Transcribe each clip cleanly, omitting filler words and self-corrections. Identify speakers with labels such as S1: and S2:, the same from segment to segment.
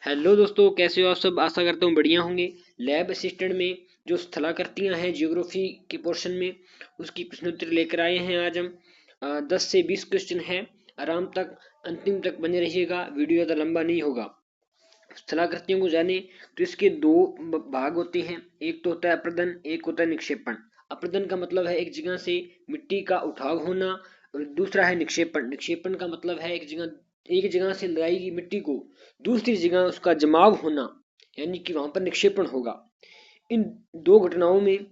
S1: Hello दोस्तों, कैसे हो आप सब। आशा करता हूँ बढ़िया होंगे। लैब असिस्टेंट में जो स्थलाकृतियाँ हैं जियोग्राफी के पोर्शन में, उसकी प्रश्नोत्तर लेकर आए हैं आज हम। 10 से 20 क्वेश्चन हैं। आराम तक अंतिम तक बने रहिएगा, वीडियो ज़्यादा लंबा नहीं होगा। स्थलाकृतियों को जाने तो इसके दो भाग होते हैं। एक तो होता है अप्रदन, एक होता है निक्षेपण। अप्रदन का मतलब है एक जगह से मिट्टी का उठाव होना, और दूसरा है निक्षेपण। निक्षेपण का मतलब है एक जगह से लगाई गई मिट्टी को दूसरी जगह उसका जमाव होना, यानी कि वहां पर निक्षेपण होगा। इन दो घटनाओं में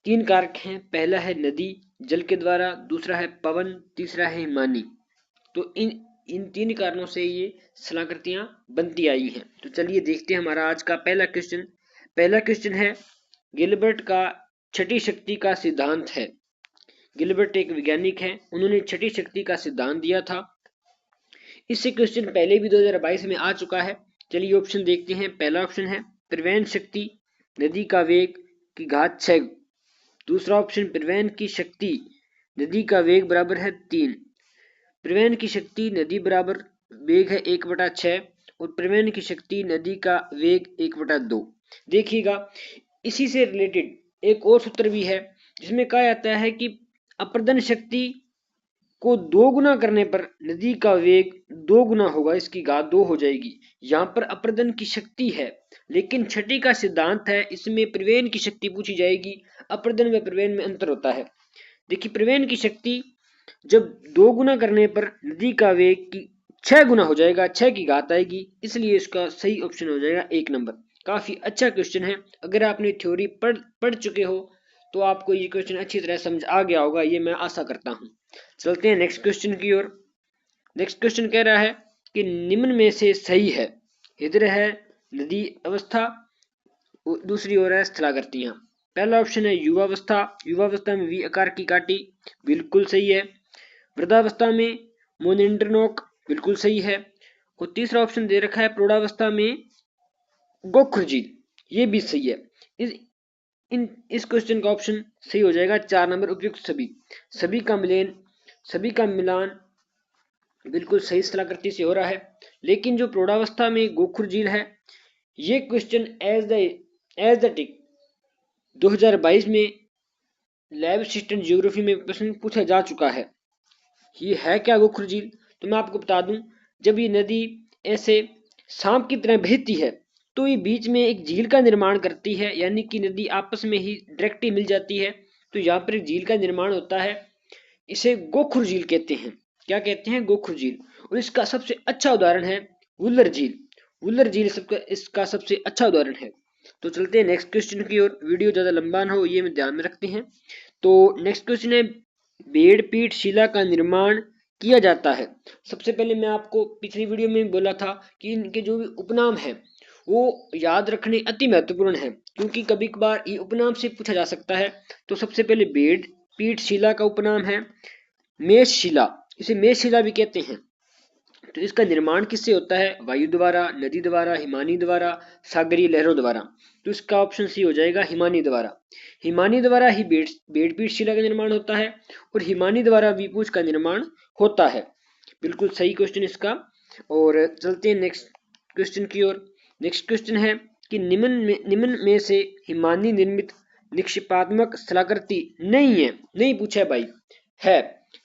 S1: तीन कारक हैं। पहला है नदी जल के द्वारा, दूसरा है पवन, तीसरा है हिमानी। तो इन इन तीन कारणों से ये स्थलाकृतियां बनती आई हैं। तो चलिए देखते हैं हमारा आज का पहला क्वेश्चन। पहला क्वेश्चन है, गिलबर्ट का छठी शक्ति का सिद्धांत है। गिलबर्ट एक वैज्ञानिक है, उन्होंने छठी शक्ति का सिद्धांत दिया था। इससे क्वेश्चन पहले भी 2022 में आ चुका है। चलिए ऑप्शन देखते हैं। पहला ऑप्शन है परिवहन शक्ति नदी का वेग की घात 6। दूसरा ऑप्शन परिवहन की शक्ति नदी का वेग बराबर है 3। परिवहन की शक्ति नदी बराबर वेग है 1/6, और परिवहन की शक्ति नदी का वेग 1/2। देखिएगा, इसी से रिलेटेड एक और सूत्र भी है जिसमें कहा जाता है कि अपर्दन शक्ति को 2 गुना करने पर नदी का वेग 2 गुना होगा, इसकी घात 2 हो जाएगी। यहाँ पर अपर्दन की शक्ति है, लेकिन छठी का सिद्धांत है, इसमें परिवहन की शक्ति पूछी जाएगी। अपर्दन व परिवहन में अंतर होता है। देखिए, परिवहन की शक्ति जब 2 गुना करने पर नदी का वेग की 6 गुना हो जाएगा, 6 की घात आएगी, इसलिए इसका सही ऑप्शन हो जाएगा 1 नंबर। काफी अच्छा क्वेश्चन है। अगर आपने थ्योरी पढ़ चुके हो तो आपको ये क्वेश्चन अच्छी तरह समझ आ गया होगा, ये मैं आशा करता हूँ। चलते हैं नेक्स्ट क्वेश्चन की ओर। नेक्स्ट क्वेश्चन कह रहा है कि निम्न में से सही है। इधर है नदी अवस्था, दूसरी ओर है स्थलाकृतियां। पहला ऑप्शन है युवावस्था। युवावस्था में वी आकार की काटी, बिल्कुल सही है। वृद्धावस्था में मोनेंड्रनोक, बिल्कुल सही है। और तीसरा ऑप्शन दे रखा है प्रौढ़ावस्था में गोखुर झील, ये भी सही है। इस क्वेश्चन का ऑप्शन सही हो जाएगा 4 नंबर उपयुक्त सभी। सभी का मिलान बिल्कुल सही स्थलाकृति से हो रहा है। लेकिन जो प्रौढ़ावस्था में गोखुर झील है, ये क्वेश्चन एज द टिक 2022 में लैब असिस्टेंट जियोग्राफी में प्रश्न पूछा जा चुका है। ये है क्या गोखुर झील? तो मैं आपको बता दूं, जब ये नदी ऐसे सांप की तरह बहती है तो ये बीच में एक झील का निर्माण करती है, यानी कि नदी आपस में ही डायरेक्ट ही मिल जाती है। तो यहाँ पर एक झील का निर्माण होता है, इसे गोखुर झील कहते हैं। क्या कहते हैं? गोखुर झील। और इसका सबसे अच्छा उदाहरण है वुल्लर झील। वुल्लर झील इसका सबसे अच्छा उदाहरण है। तो चलते हैं नेक्स्ट क्वेश्चन की ओर। वीडियो ज्यादा लंबा ना हो, ये में ध्यान में रखते हैं। तो नेक्स्ट क्वेश्चन है, बेड़पीट शिला का निर्माण किया जाता है। सबसे पहले मैं आपको पिछली वीडियो में बोला था कि इनके जो भी उपनाम है वो याद रखने अति महत्वपूर्ण है, क्योंकि कभी कभार ये उपनाम से पूछा जा सकता है। तो सबसे पहले बेड़ पीठ शिला का उपनाम है मेष शिला, इसे मेष शिला भी कहते हैं। तो इसका निर्माण किससे होता है? वायु द्वारा, नदी द्वारा, हिमानी द्वारा, सागरीय लहरों द्वारा। तो इसका ऑप्शन सी हो जाएगा हिमानी द्वारा। हिमानी द्वारा ही बेड़पीठ शिला का निर्माण होता है, और हिमानी द्वारा विपूज का निर्माण होता है। बिल्कुल सही क्वेश्चन इसका। और चलते हैं नेक्स्ट क्वेश्चन की ओर। नेक्स्ट क्वेश्चन है कि निम्न में से हिमानी निर्मित निक्षेपात्मक स्थलाकृति नहीं है। नहीं पूछा है भाई,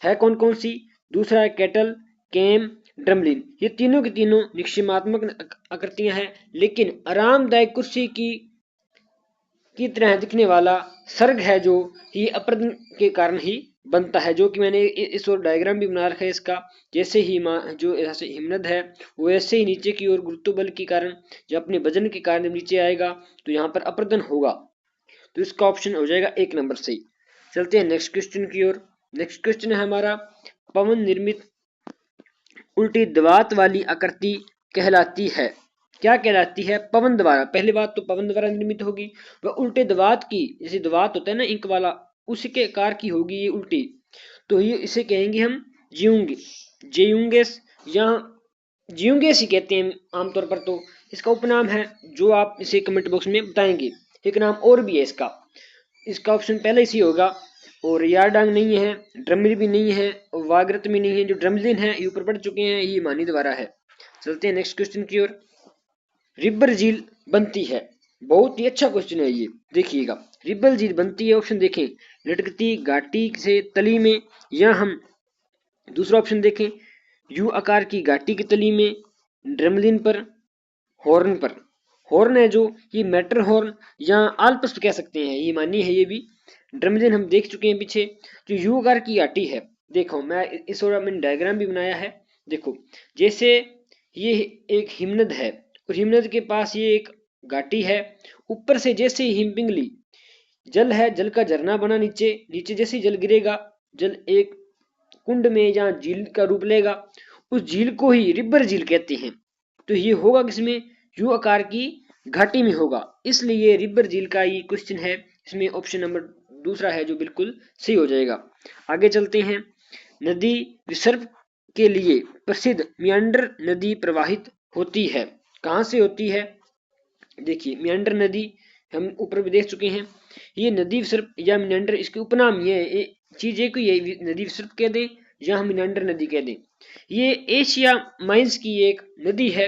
S1: है कौन कौन सी? दूसरा है केटल, केम, ड्रमलिन। ये तीनों की तीनों निक्षेपात्मक आकृतियां हैं, लेकिन आरामदायक कुर्सी की तरह दिखने वाला सर्ग है जो ही अप्रदन के कारण ही बनता है, जो कि मैंने इस ओर डायग्राम भी बना रखा है इसका। जैसे ही जो ऐसे हिमनद है वो ऐसे ही नीचे की ओर गुरुत्व बल के कारण, जब अपने वजन के कारण नीचे आएगा तो यहाँ पर अप्रदन होगा। तो इसका ऑप्शन हो जाएगा 1 नंबर सही। चलते हैं नेक्स्ट क्वेश्चन की ओर। नेक्स्ट क्वेश्चन है हमारा, पवन निर्मित उल्टी दवात वाली आकृति कहलाती है। क्या कहलाती है? पवन द्वारा। पहली बात तो पवन द्वारा निर्मित होगी, वह उल्टे दवात की, जैसे दवात होता है ना इंक वाला, उसी के आकार की होगी ये उल्टी। तो ये इसे कहेंगे हम जेयूंगेस या जियूंगेस ही कहते हैं आमतौर पर। तो इसका उपनाम है जो आप इसे कमेंट बॉक्स में बताएंगे। एक नाम और भी है इसका। इसका ऑप्शन पहले ही होगा। और यारडांग नहीं है, ड्रमिल भी नहीं है, और वागरत भी नहीं है। जो ड्रमलिन है ये ऊपर पढ़ चुके हैं, ये मानी द्वारा है। चलते हैं नेक्स्ट क्वेश्चन की ओर। रिब्बर झील बनती है? बहुत ही अच्छा क्वेश्चन है ये, देखिएगा। रिब्बर झील बनती है, ऑप्शन देखें, लटकती घाटी से तली में, या हम दूसरा ऑप्शन देखें, यू आकार की घाटी की तली में, ड्रमलिन पर, हॉर्न पर। हॉर्न है जो, ये मैटर हॉर्न या आल्प्स कह सकते हैं, ये मानी है ये भी। ड्रमलिन हम देख चुके हैं पीछे। जो यू आकार की घाटी है, देखो मैं इस और मैंने डायग्राम भी बनाया है। देखो जैसे ये एक हिमनद है और हिमनद के पास ये एक घाटी है, ऊपर से जैसे ही हिम पिघली, जल है, जल का झरना बना, नीचे नीचे जैसे ही जल गिरेगा, जल एक कुंड में या झील का रूप लेगा, उस झील को ही रिब्बर झील कहते हैं। तो ये होगा किसमें? यू आकार की घाटी में होगा, इसलिए रिब्बर झील का ये क्वेश्चन है। इसमें ऑप्शन नंबर दूसरा है जो बिल्कुल सही हो जाएगा। आगे चलते हैं। नदी विसर्ग के लिए प्रसिद्ध मियांडर नदी प्रवाहित होती है, कहाँ से होती है? देखिए मियांडर नदी हम ऊपर भी देख चुके हैं। ये नदी विसर्ग या मियांडर, इसके उपनाम ये चीज है कि ये नदी विसर्ग कह दें या हम मियांडर नदी कह दें। ये एशिया माइंस की एक नदी है,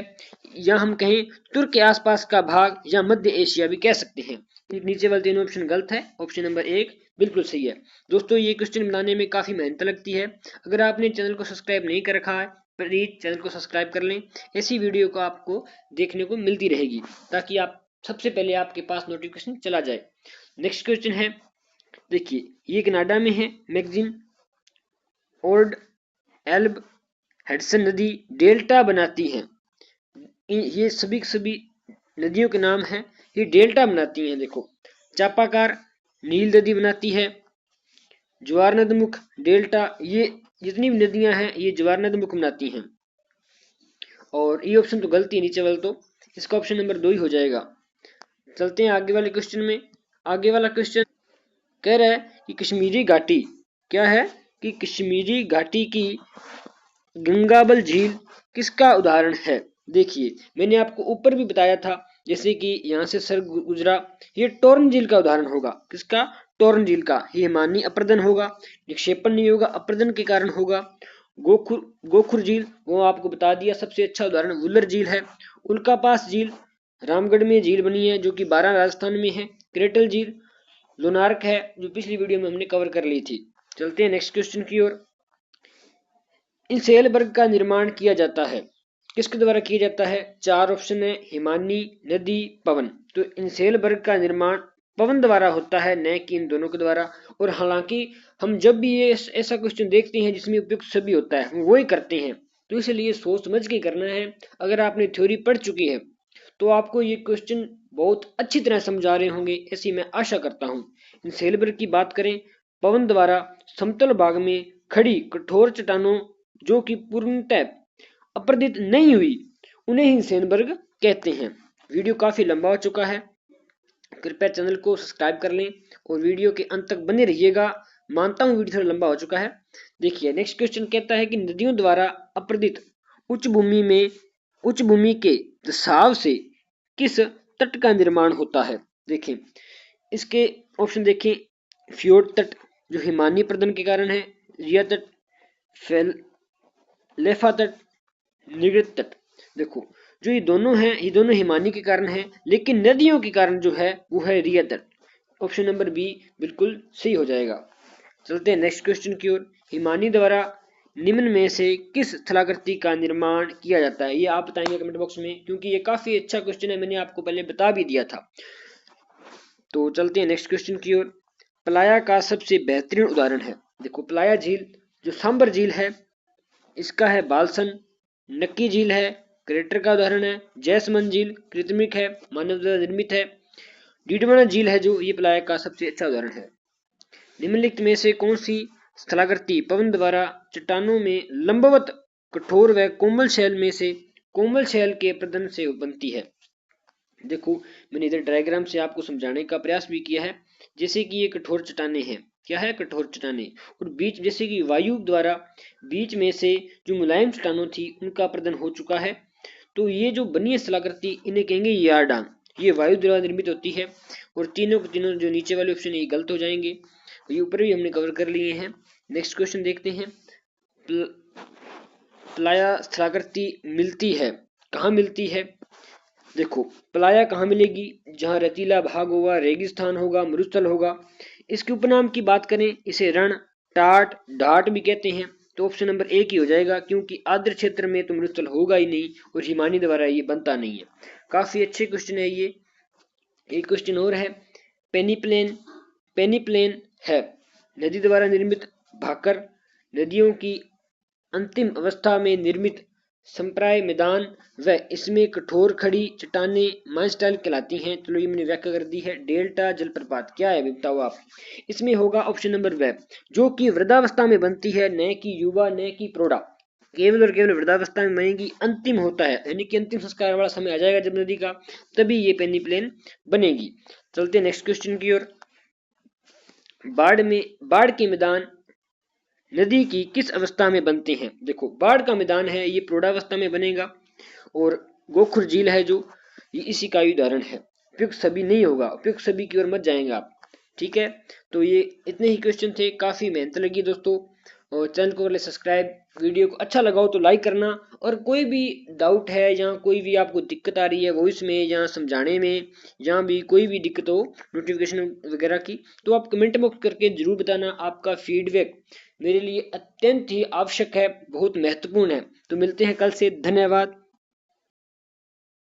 S1: या हम कहें तुर्क के आसपास का भाग या मध्य एशिया भी कह सकते हैं। नीचे वाले तीनों ऑप्शन गलत है, ऑप्शन नंबर एक बिल्कुल सही है। दोस्तों ये क्वेश्चन बनाने में काफी मेहनत लगती है। अगर आपने चैनल को सब्सक्राइब नहीं कर रखा है, प्लीज चैनल को सब्सक्राइब कर लें। ऐसी वीडियो को आपको देखने को मिलती रहेगी, ताकि आप सबसे पहले आपके पास नोटिफिकेशन चला जाए। नेक्स्ट क्वेश्चन है, देखिए ये कनाडा में है मैगजीन। ओल्ड एल्ब हेडसन नदी डेल्टा बनाती हैं। ये सभी नदियों के नाम हैं, ये डेल्टा बनाती हैं। देखो चापाकार नील नदी बनाती है, ज्वार नदमुख डेल्टा, ये जितनी भी नदियां हैं ये ज्वार नदमुख बनाती हैं। और ये ऑप्शन तो गलती है नीचे वाला, तो इसका ऑप्शन नंबर 2 ही हो जाएगा। चलते हैं आगे वाले क्वेश्चन में। आगे वाला क्वेश्चन कह रहा है कि कश्मीरी घाटी, क्या है कि कश्मीरी घाटी की गंगाबल झील किसका उदाहरण है? देखिए मैंने आपको ऊपर भी बताया था, जैसे कि यहाँ से सर गुजरा, ये टोर्न झील का उदाहरण होगा। किसका? टोर्न झील का। ये हिमानी अपर्दन होगा, निक्षेपण नहीं होगा, अपर्दन के कारण होगा। गोखुर झील वो आपको बता दिया, सबसे अच्छा उदाहरण वुलर झील है। उल्का पास झील रामगढ़ में झील बनी है, जो कि 12 राजस्थान में है। क्रेटल झील लोनार्क है, जो पिछली वीडियो में हमने कवर कर ली थी। चलते हैं नेक्स्ट क्वेश्चन की ओर। इंसेलबर्ग का निर्माण किया जाता है, किसके द्वारा किया जाता है? 4 ऑप्शन है, हिमानी, नदी, पवन। तो इंसेलबर्ग का निर्माण पवन द्वारा होता है, न कि इन दोनों के द्वारा। और हालांकि हम जब भी ये ऐसा क्वेश्चन देखते हैं जिसमें उपयुक्त सभी होता है, हम वही करते हैं, तो इसलिए सोच समझ के करना है। अगर आपने थ्योरी पढ़ चुकी है तो आपको ये क्वेश्चन बहुत अच्छी तरह समझ आ रहे होंगे, ऐसी मैं आशा करता हूँ। इंसेलबर्ग की बात करें, पवन द्वारा समतल भाग में खड़ी कठोर चट्टानों जो कि पूर्णतः अपरदित नहीं हुई, उन्हें ही सेनबर्ग कहते हैं। वीडियो काफी लंबा हो चुका है, कृपया चैनल को सब्सक्राइब कर लें और वीडियो के अंत तक बने रहिएगा। मानता हूं वीडियो थोड़ा लंबा हो चुका है। देखिए नेक्स्ट क्वेश्चन कहता है कि नदियों द्वारा अपरदित उच्च भूमि के धसाव से किस तट का निर्माण होता है? देखें इसके ऑप्शन देखें, फ्योर्ड तट जो हिमानी प्रदन के कारण है, रिया तट, लेफा तट, निगृत तट। देखो जो ये दोनों हैं, ये दोनों हिमानी के कारण हैं, लेकिन नदियों के कारण जो है वो है रिया तट। ऑप्शन नंबर बी बिल्कुल सही हो जाएगा। चलते हैं नेक्स्ट क्वेश्चन की ओर। हिमानी द्वारा निम्न में से किस स्थलाकृति का निर्माण किया जाता है? ये आप बताएंगे कमेंट बॉक्स में, क्योंकि ये काफी अच्छा क्वेश्चन है, मैंने आपको पहले बता भी दिया था। तो चलते हैं नेक्स्ट क्वेश्चन की ओर। प्लाया का सबसे बेहतरीन उदाहरण है। देखो प्लाया झील जो सांबर झील है, इसका है बालसन। नक्की झील है, क्रेटर का उदाहरण है। जैसमंद झील कृत्रिमिक है, मानव द्वारा निर्मित है। डीडवाना झील है जो ये प्लाया का सबसे अच्छा उदाहरण है। निम्नलिखित में से कौन सी स्थलाकृति पवन द्वारा चट्टानों में लंबवत कठोर व कोमल शैल में से कोमल शैल के प्रदन से बनती है? देखो मैंने इधर डायग्राम से आपको समझाने का प्रयास भी किया है। जैसे कि ये कठोर चट्टाने हैं, क्या है? कठोर चट्टाने। और बीच जैसे कि वायु द्वारा बीच में से जो मुलायम चट्टानों थी उनका प्रदन हो चुका है। तो ये जो बनी है स्थलाकृति, इन्हें कहेंगे यारडांग। ये वायु द्वारा निर्मित होती है। और तीनों के तीनों जो नीचे वाले ऑप्शन है ये गलत हो जाएंगे, ये ऊपर भी हमने कवर कर लिए हैं। नेक्स्ट क्वेश्चन देखते हैं। प्लाया स्थलाकृति मिलती है, कहाँ मिलती है? देखो प्लाया कहाँ मिलेगी, जहाँ रेतीला भाग होगा, रेगिस्तान होगा, मरुस्थल होगा। इसके उपनाम की बात करें, इसे रण, टाट, ढाट भी कहते हैं। तो ऑप्शन नंबर एक ही हो जाएगा, क्योंकि आर्द्र क्षेत्र में तो मरुस्थल होगा ही नहीं और हिमानी द्वारा ये बनता नहीं है। काफी अच्छे क्वेश्चन है ये। एक क्वेश्चन और है, पेनीप्लेन। पेनीप्लेन है नदी द्वारा निर्मित भाकर, नदियों की अंतिम अवस्था में निर्मित संप्राय मैदान व इसमें कठोर खड़ी चट्टानें माइलस्टाइल कहलाती हैं। चलो ये मैंने व्याख्या कर दी है। डेल्टा जलप्रपात क्या है बताओ आप। इसमें होगा ऑप्शन नंबर व, जो कि वृद्धावस्था में बनती है, न कि युवा न कि प्रौढ़ा, केवल और केवल वृद्धावस्था में बनेगी। अंतिम होता है यानी कि अंतिम संस्कार वाला समय आ जाएगा जब नदी का, तभी ये पेनीप्लेन बनेगी। चलते नेक्स्ट क्वेश्चन की ओर। बाढ़ के मैदान नदी की किस अवस्था में बनते हैं। देखो बाढ़ का मैदान है ये प्रौढ़ावस्था में बनेगा, और गोखुर झील है जो, ये इसी का उदाहरण है। उपयुक्त सभी नहीं होगा, उपयुक्त सभी की ओर मत जाएंगे आप। ठीक है, तो ये इतने ही क्वेश्चन थे। काफी मेहनत लगी दोस्तों, और चैनल को कर सब्सक्राइब। वीडियो को अच्छा लगा हो तो लाइक करना, और कोई भी डाउट है या कोई भी आपको दिक्कत आ रही है वॉइस में या समझाने में, या भी कोई भी दिक्कत हो नोटिफिकेशन वगैरह की, तो आप कमेंट बॉक्स करके जरूर बताना। आपका फीडबैक मेरे लिए अत्यंत ही आवश्यक है, बहुत महत्वपूर्ण है। तो मिलते हैं कल से, धन्यवाद।